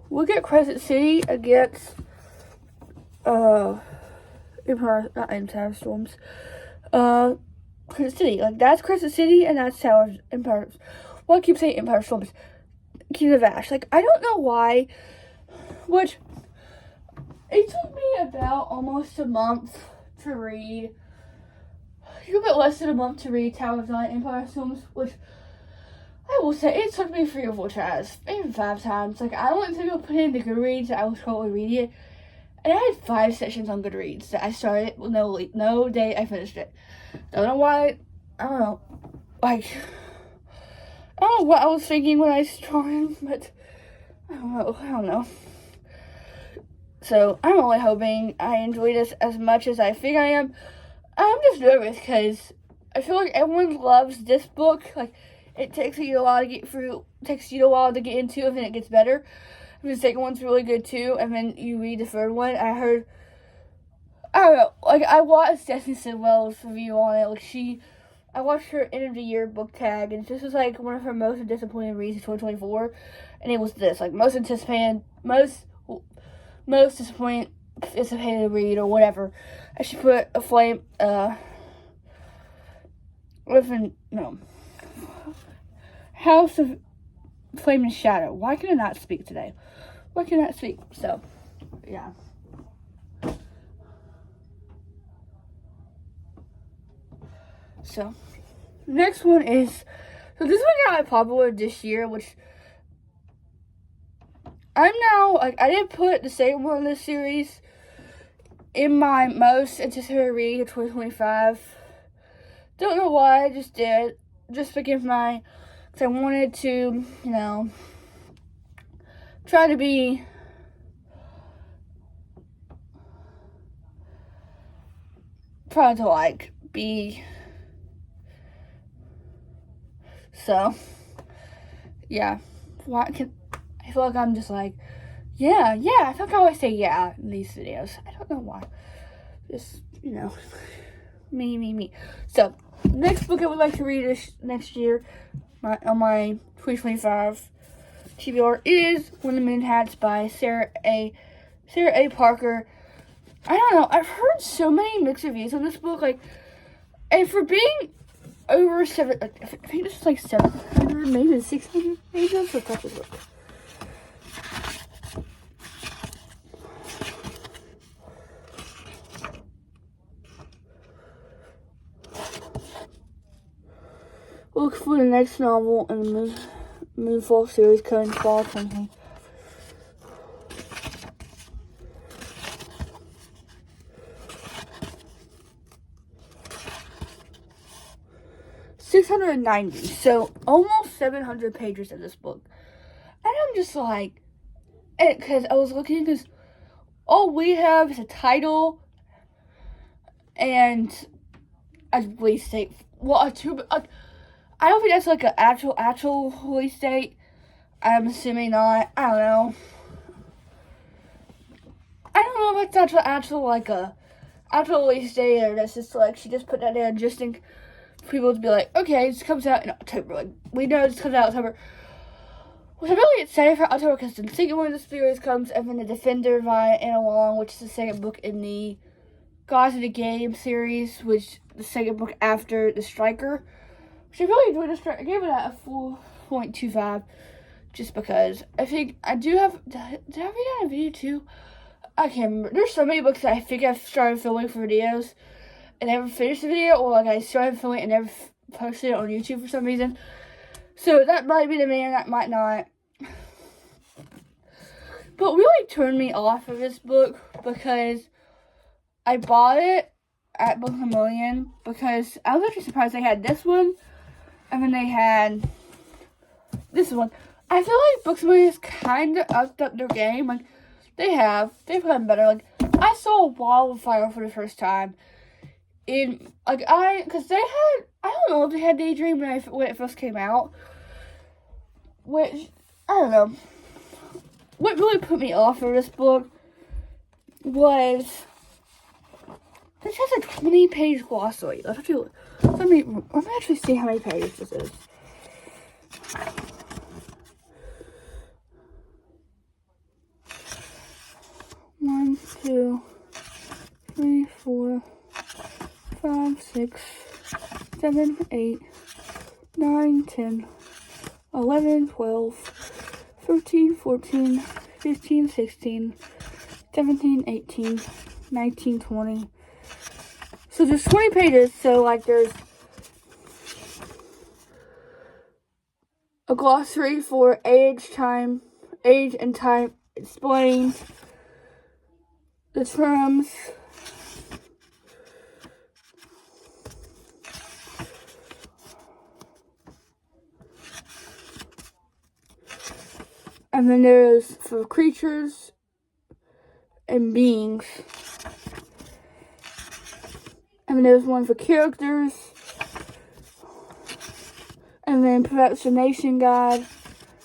Look at Crescent City against Empire Storms. Crescent City. Like that's Crescent City and that's Tower Empire. Well, I keep saying Empire Storms. Kingdom of Ash. Like I don't know why. Which it took me about almost a month to read. A little bit less than a month to read Tower of Dawn and Empire Storms, which I will say it took me 3 or 4 tries, maybe 5 times. Like I went to go put in the Goodreads. I was probably reading it. And I had 5 sessions on Goodreads that I started with no day I finished it. Don't know why. I don't know. Like, I don't know what I was thinking when I started, but I don't know. So, I'm only hoping I enjoy this as much as I think I am. I'm just nervous because I feel like everyone loves this book. Like, it takes you a while to get through, takes you a while to get into, and then it gets better. The second one's really good too, and then you read the third one. I don't know, like I watched Destiny Sidwell's review on it. Like I watched her end of the year book tag, and this was like one of her most disappointing reads of 2024, and it was this, like most anticipated, most disappointing anticipated read or whatever. I should put a flame, House of Flame and Shadow. Why can I not speak today? Why can I not speak? So, yeah. So, next one is, so this one got popular this year, which I'm now, like, I didn't put the second one in this series in my most anticipated read of 2025. Don't know why, I just did. Just to give my, because I wanted to, you know, try to be so, yeah. Why can, I feel like I'm just like, yeah, I feel like I always say yeah in these videos. I don't know why. Just, you know, me. So, next book I would like to read this next year on my 2025 TBR is When the Moon Hats by Sarah A. Parker. I don't know. I've heard so many mixed reviews on this book, like, and for being over I think this is like 700, maybe 600 pages. Let's have to look. Look for the next novel in the Moonfall series coming fall 2020. $690, so almost 700 pages in this book. And I'm just like, because I was looking, because all we have is a title and a release date. Well, I don't think that's like an actual release date. I'm assuming not. I don't know. I don't know if it's actual like a actual release date, or that's just like she just put that there just in people to be like, okay, this comes out in October. Like, we know this comes out in October. Which I'm really excited for October because the second one of the series comes, and then the Defender by Anna Long, which is the second book in the Gods of the Game series, which the second book after The Striker. Which I really enjoyed The Striker. I gave it a 4.25 just because I think I do have. Did I read that in a video too? I can't remember. There's so many books that I think I've started filming for videos and never finished the video, or like I started filming and never posted it on YouTube for some reason. So that might be the man, that might not. But really turned me off of this book because I bought it at Books A Million because I was actually surprised they had this one and then they had this one. I feel like Books A Million has kind of upped up their game. Like, they've gotten better. Like, I saw Wildfire for the first time because they had, I don't know if they had Daydream when it first came out, which, I don't know. What really put me off of this book was this has a 20-page glossary. Let me actually see how many pages this is. 1, 2, 3, 4, 5, 6, 7, 8, 9, 10, 11, 12, 13, 14, 15, 16, 17, 18, 19, 20. So there's 20 pages, so like there's a glossary for age and time, explains the terms, and then there's for creatures and beings, and then there's one for characters, and then procrastination guide,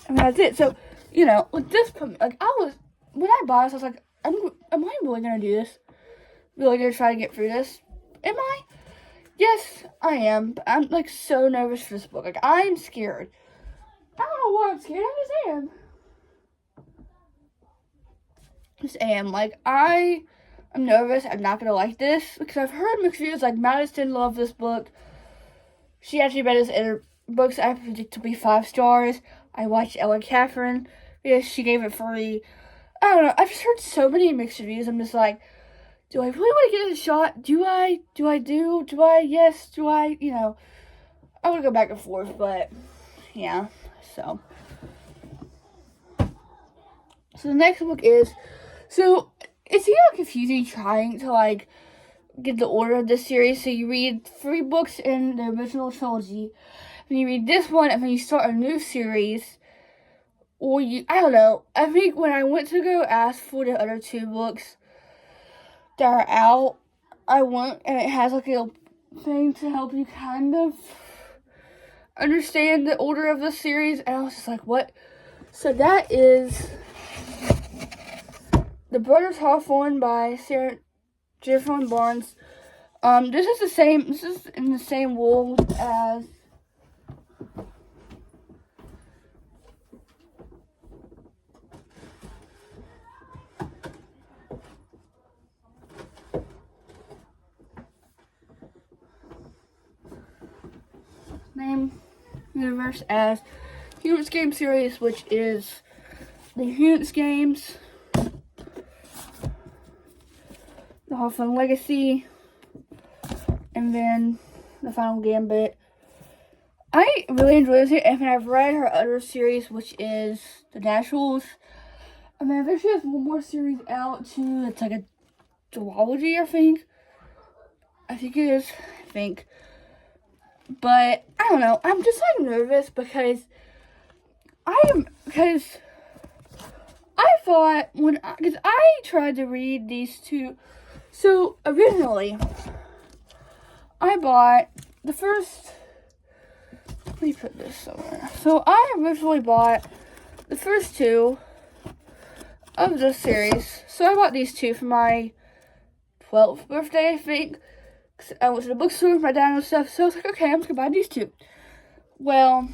and that's it. So, you know, with this, like, when I bought this, I was like, am I really gonna do this? Really gonna try to get through this? Am I? Yes, I am, but I'm, like, so nervous for this book. Like, I'm scared. I don't know why I'm scared, I just am. Like, I'm nervous I'm not going to like this because I've heard mixed reviews. Like, Madison loved this book. She actually read his other books I predict to be 5 stars. I watched Ella Catherine because she gave it 3. I don't know. I've just heard so many mixed reviews. I'm just like, do I really want to give it a shot? Do I? Yes. Do I? You know, I want to go back and forth, but yeah. So the next book is, so it's confusing trying to like get the order of this series. So you read 3 books in the original trilogy, then you read this one, and then you start a new series. Or I don't know. I think when I went to go ask for the other 2 books that are out, and it has like a thing to help you kind of understand the order of the series, and I was just like, what? So that is The Brothers Hawthorne by Sarah Jeffron Barnes. This is in the same world as universe as Human's Game series, which is the Human's Games, the Hawthorne Legacy, and then the Final Gambit. I really enjoy this, and I've read her other series, which is the Naturals. And then I think she has one more series out too. It's like a duology, I think. I think it is. But I don't know. I'm just like nervous because I thought because I tried to read these 2. So originally, I bought the first. Let me put this somewhere. So I originally bought the first 2 of this series. So I bought these 2 for my 12th birthday, I think. I went to the bookstore with my dad and stuff, so I was like, okay, I'm just gonna buy these 2. Well,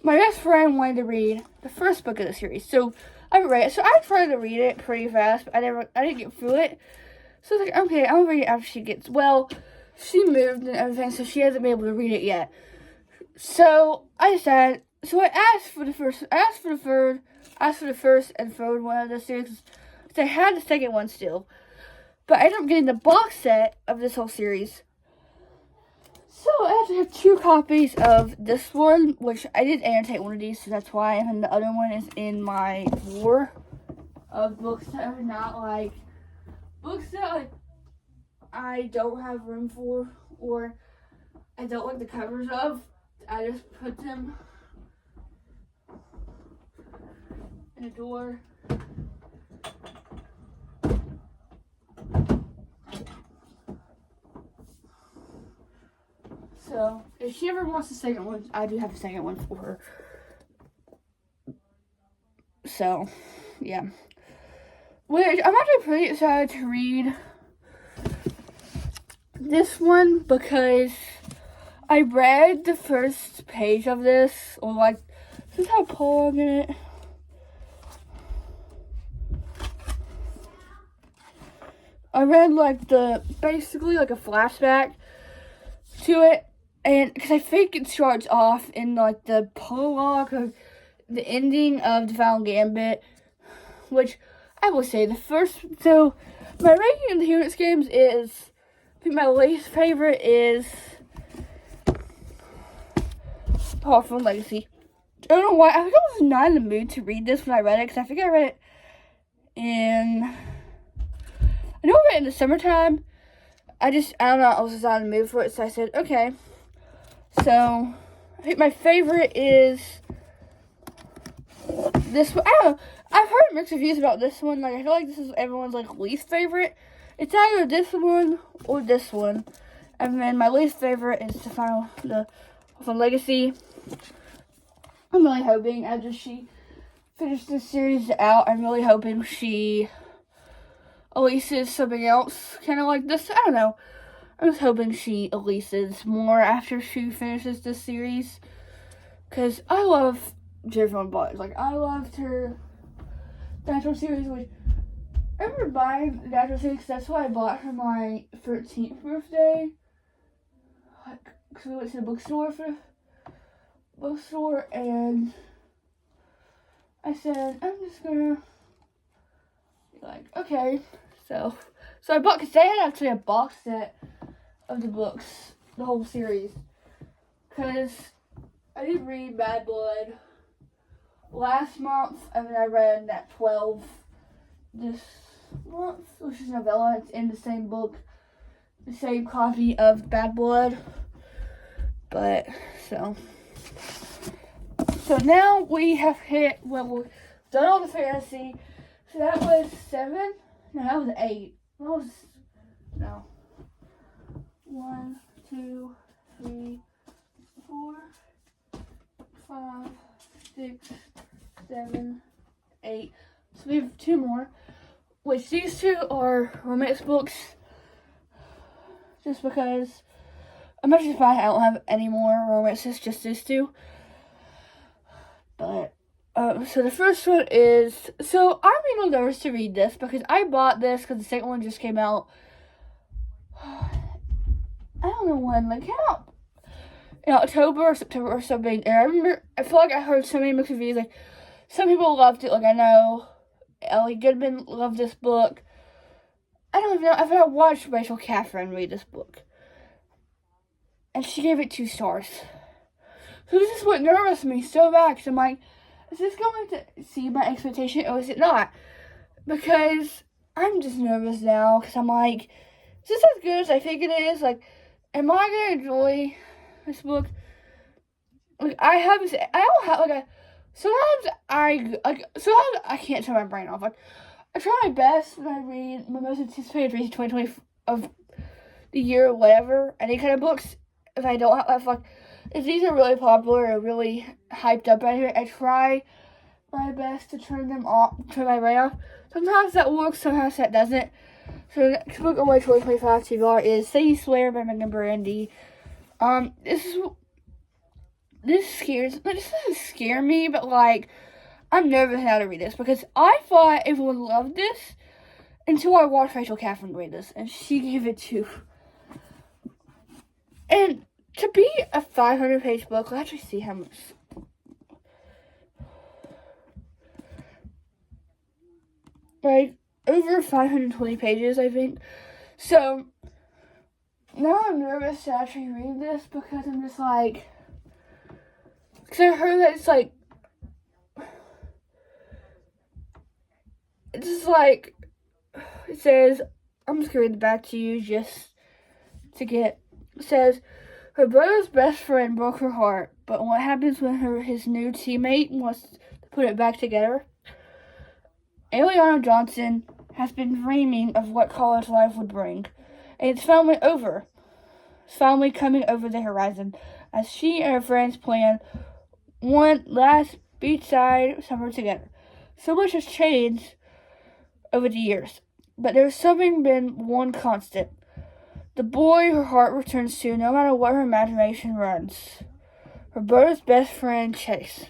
my best friend wanted to read the first book of the series, so I read it. So I tried to read it pretty fast, but I didn't get through it. So I was like, okay, I'll read it after she gets well. She moved and everything, so she hasn't been able to read it yet. So I decided. So I asked for the first and third one of the series, because I had the second one still. But I ended up getting the box set of this whole series. So I actually have 2 copies of this one, which I did annotate one of these, so that's why. And then the other one is in my drawer of books that are not like books that like I don't have room for, or I don't like the covers of. I just put them in a drawer. So, if she ever wants the second one, I do have a second one for her. So, yeah. Which, I'm actually pretty excited to read this one because I read the first page of this, or like, this is how prologue in it. I read like basically like a flashback to it. And because I think it starts off in like the prologue of the ending of the Final Gambit, which I will say so my ranking in the Human's Games is, I think my least favorite is Hawthorne Legacy. I don't know why, I think I was not in the mood to read this when I read it, because I think I read it I read it in the summertime. I don't know, I was just not in the mood for it, so I said, okay. So, I think my favorite is this one. I don't know. I've heard mixed reviews about this one. Like, I feel like this is everyone's, like, least favorite. It's either this one or this one. And then my least favorite is the Legacy. I'm really hoping, after she finished this series out, I'm really hoping she releases something else kind of like this. I don't know. I was hoping she releases more after she finishes this series, because I love Jeffron Barnes. Like, I loved her Natural series, which I remember buying Natural Things. That's what I bought for my 13th birthday. Like, because we went to the bookstore, and I said, I'm just gonna be like, okay. So I bought, because they had actually a box set of the books, the whole series. Because I did read Bad Blood last month, and then I read Nat 12 this month, which is a novella. It's in the same book, the same copy of Bad Blood. But, so now we have hit, well, we've done all the fantasy. So that was 7? No, that was 8. That was, no. 1, 2, 3, 4, 5, 6, 7, 8. So we have 2 more. Which these 2 are romance books. Just because I'm not just fine. I don't have any more romances, just these 2. But so the first one is, so I'm a little nervous to read this because I bought this because the second one just came out. I don't know when, like, came out in October or September or something. And I remember, I feel like I heard so many mixed reviews. Like, some people loved it. Like, I know Ellie Goodman loved this book. I don't even know if I watched Rachel Catherine read this book, and she gave it 2 stars. So this is what nervous me so bad, because I'm like, is this going to exceed my expectation, or is it not? Because I'm just nervous now, because I'm like, is this as good as I think it is? Like, am I going to enjoy this book? Like, I don't have, like, sometimes I can't turn my brain off. Like, I try my best when I read my most anticipated read 2020 of the year or whatever, any kind of books. If I don't have, like, if these are really popular or really hyped up right here, I try my best to turn my brain off. Sometimes that works, sometimes that doesn't. So the next book on my 2025 TBR is Say You Swear by Megan Brandy. This doesn't scare me, but, like, I'm nervous how to read this because I thought everyone loved this until I watched Rachel Catherine read this, and she gave it 2. And to be a 500-page book, let's actually see how much. Like, over 520 pages, I think. So, now I'm nervous to actually read this because I'm just like, because I heard that it's like, it's just like, it says, I'm just going to read it back to you just to get, it says, her brother's best friend broke her heart, but what happens when his new teammate wants to put it back together? Eliana Johnson has been dreaming of what college life would bring, and it's finally coming over the horizon as she and her friends plan one last beachside summer together. So much has changed over the years, but there's been one constant. The boy her heart returns to, no matter what her imagination runs. Her brother's best friend, Chase.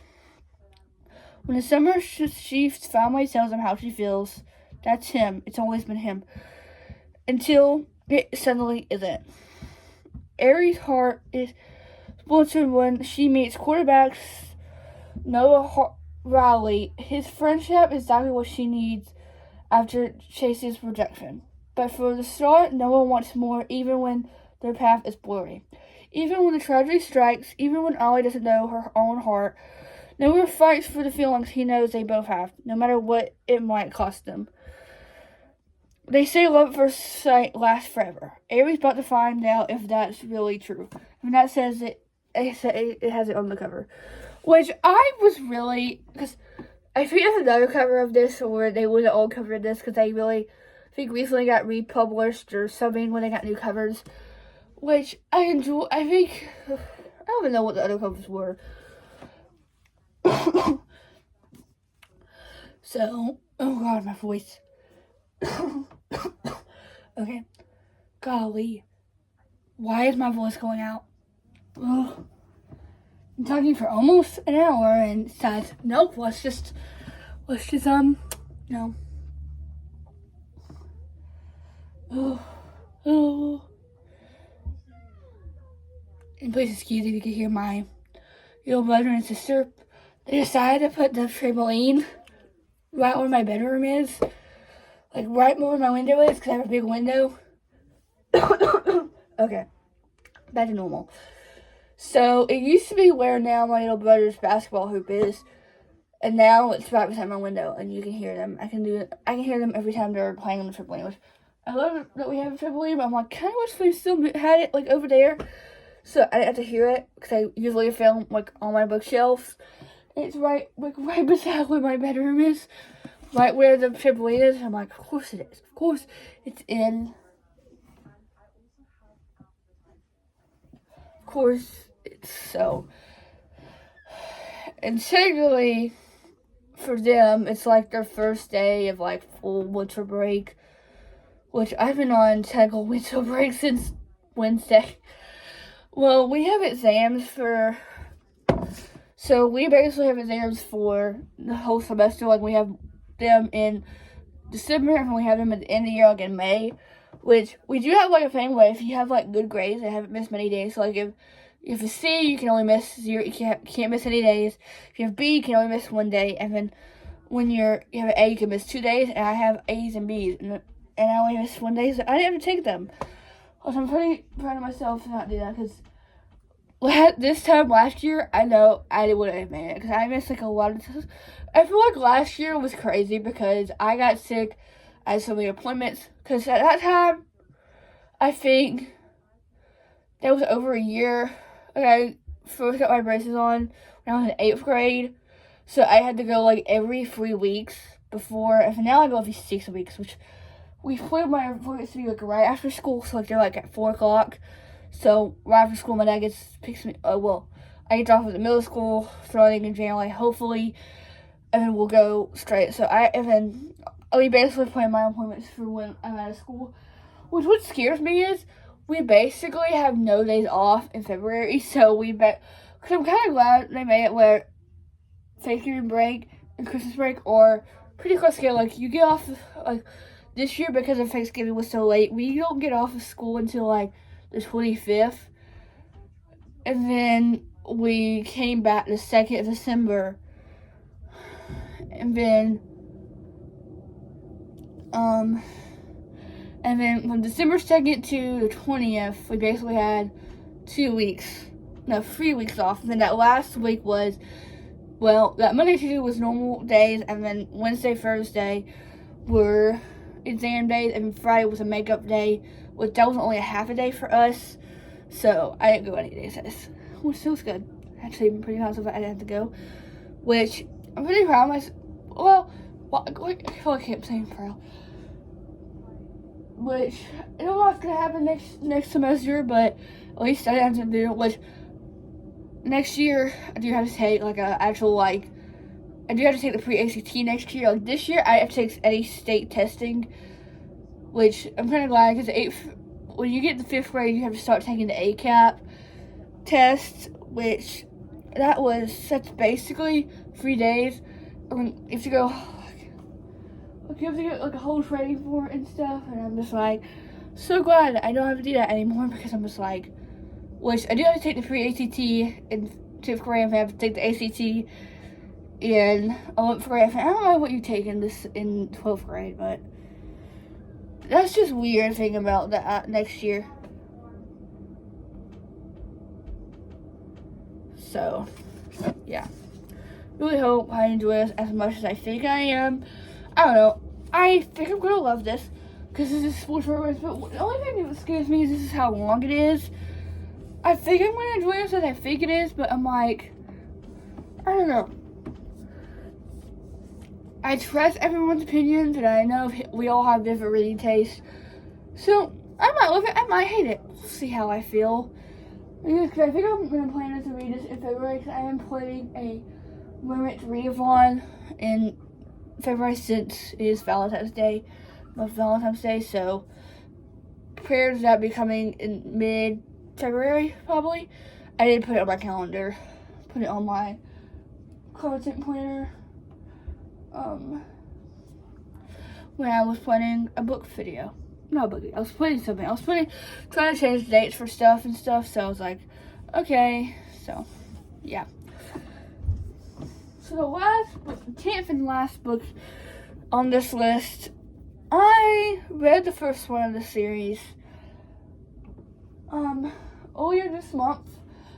When the summer she's finally tells him how she feels, that's him. It's always been him. Until it suddenly isn't. Aries' heart is splintered when she meets quarterbacks Noah Riley. His friendship is exactly what she needs after Chase's rejection. But for the start, Noah wants more, even when their path is blurry. Even when the tragedy strikes, even when Ollie doesn't know her own heart, Noah fights for the feelings he knows they both have, no matter what it might cost them. They say love at first sight lasts forever. Avery's about to find out if that's really true. And that says it has it on the cover. Which I was really, because I think there's another cover of this, or they would have all covered this, because they really, I think recently got republished or something when they got new covers. Which I enjoy. I think, I don't even know what the other covers were. So, oh god, my voice. Okay. Golly. Why is my voice going out? Ugh. I'm talking for almost an hour and said, nope, let's just, no. Oh. And please excuse if you can hear my little brother and sister. They decided to put the trampoline right where my bedroom is. Like right where my window is, because I have a big window. Okay, back to normal. So it used to be where now my little brother's basketball hoop is, and now it's right beside my window, and you can hear them. I can hear them every time they're playing on the trampoline. Which I love that we have a trampoline, but I'm like, kind of wish we still had it like over there, so I didn't have to hear it, because I usually film like on my bookshelves. And it's right beside where my bedroom is, right where the trampoline is. I'm like, of course it is. Of course it's in. Of course it's so. And technically, for them, it's like their first day of like full winter break, which I've been on technical winter break since Wednesday. Well, we have exams so we basically have exams for the whole semester. Like we have them in December, and we have them at the end of the year, like in May. Which we do have like a thing where if you have like good grades and haven't missed many days, so like if you have a C, you can only miss 0. You can't miss any days. If you have B, you can only miss 1 day. And then when you have an A, you can miss 2 days. And I have A's and B's, and I only missed 1 day, so I didn't have to take them. So I'm pretty proud of myself to not do that, because this time last year, I know I wouldn't have made it, because I missed like a lot of tests. I feel like last year was crazy because I got sick. I had so many appointments, because at that time, I think that was over a year. Like I first got my braces on when I was in 8th grade, so I had to go like every 3 weeks before, and now I go every 6 weeks, which we planned my appointments to be like right after school, so like they're like at 4 o'clock. So right after school, my dad picks me. I get off at the middle school starting in January, hopefully, and then we'll go straight. So we basically plan my appointments for when I'm out of school. Which what scares me is we basically have no days off in February. So because I'm kind of glad they made it where Thanksgiving break and Christmas break are pretty close together. Like you get off like this year, because of Thanksgiving was so late, we don't get off of school until like the 25th, and then we came back the 2nd of December, and then from December 2nd to the 20th, we basically had 3 weeks off. And then that last week was, that Monday, Tuesday was normal days, and then Wednesday, Thursday were exam days, and Friday was a makeup day, which that was only a half a day for us, so I didn't go any days, which feels good. Actually, I'm pretty positive I didn't have to go, which I'm pretty proud of myself. I feel like I keep saying proud. Which I don't know what's gonna happen next semester, but at least I didn't have to do. Which next year I do have to take like a actual I do have to take the pre-ACT next year. Like this year I have to take any state testing, which I'm kind of glad, because when you get to 5th grade, you have to start taking the ACAP test, which that's basically 3 days. You have to go. You have to get like a whole training for it and stuff, and I'm just like so glad that I don't have to do that anymore, because I'm just like, which I do have to take the pre-ACT in 5th grade, and I have to take the ACT in 11th grade. I don't know what you take in 12th grade, but that's just weird thing about that next year. So yeah, really hope I enjoy this as much as I think I am. I don't know. I think I'm gonna love this, because this is sports programs, but the only thing that scares me is this is how long it is. I think I'm gonna enjoy this as I think it is, but I'm like, I don't know. I trust everyone's opinions, and I know we all have different reading tastes. So I might love it, I might hate it. We'll see how I feel. Because I think I'm gonna plan to read this in February, because I am planning a Mermaid readathon in February, since it is Valentine's Day, so prayers that be coming in mid-February, probably. I did put it on my calendar, put it on my content planner, when I was planning a book video. not booking. I was putting something. I was trying to change dates for stuff and stuff. So I was like, okay. So, yeah. So the last book, the 10th and last book on this list, I read the first one of the series earlier this month.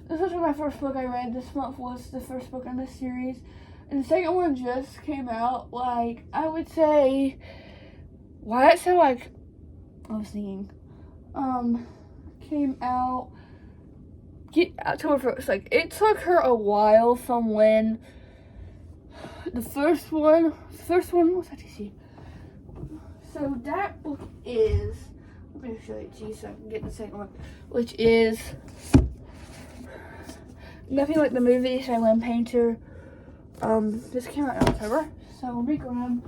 This was my first book I read this month, was the first book in this series. And the second one just came out, like, I would say, why that sound like, I was thinking, came out, October 1st. Like, it took her a while from when the first one was that DC. So that book is, let me show it to you so I can get the second one, which is Nothing Like the Movie, Silent Painter. This came out in October, so let me grab.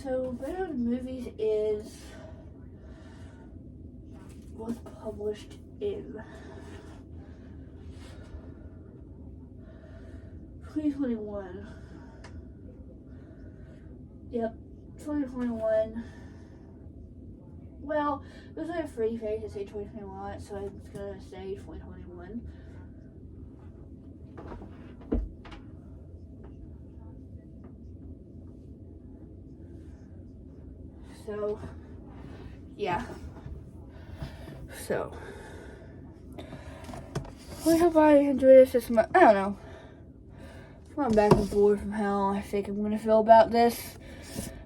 So, Better Than Movies was published in 2021. Yep, 2021. Well, there's like a free page to say 2021, so I'm just gonna say 2021. So, yeah. So, I hope I enjoyed this month. I don't know. I'm back and forth from how I think I'm gonna feel about this.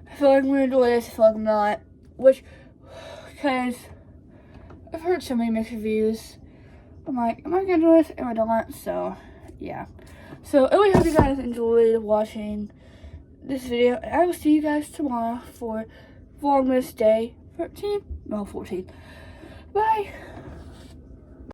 I feel like I'm gonna enjoy this. I feel like I'm not. Because I've heard so many mixed reviews. I'm like, am I gonna enjoy this? Am I not? So, yeah. So, I really hope you guys enjoyed watching this video. I will see you guys tomorrow for Vlogmas Day 13. No, 14. Bye.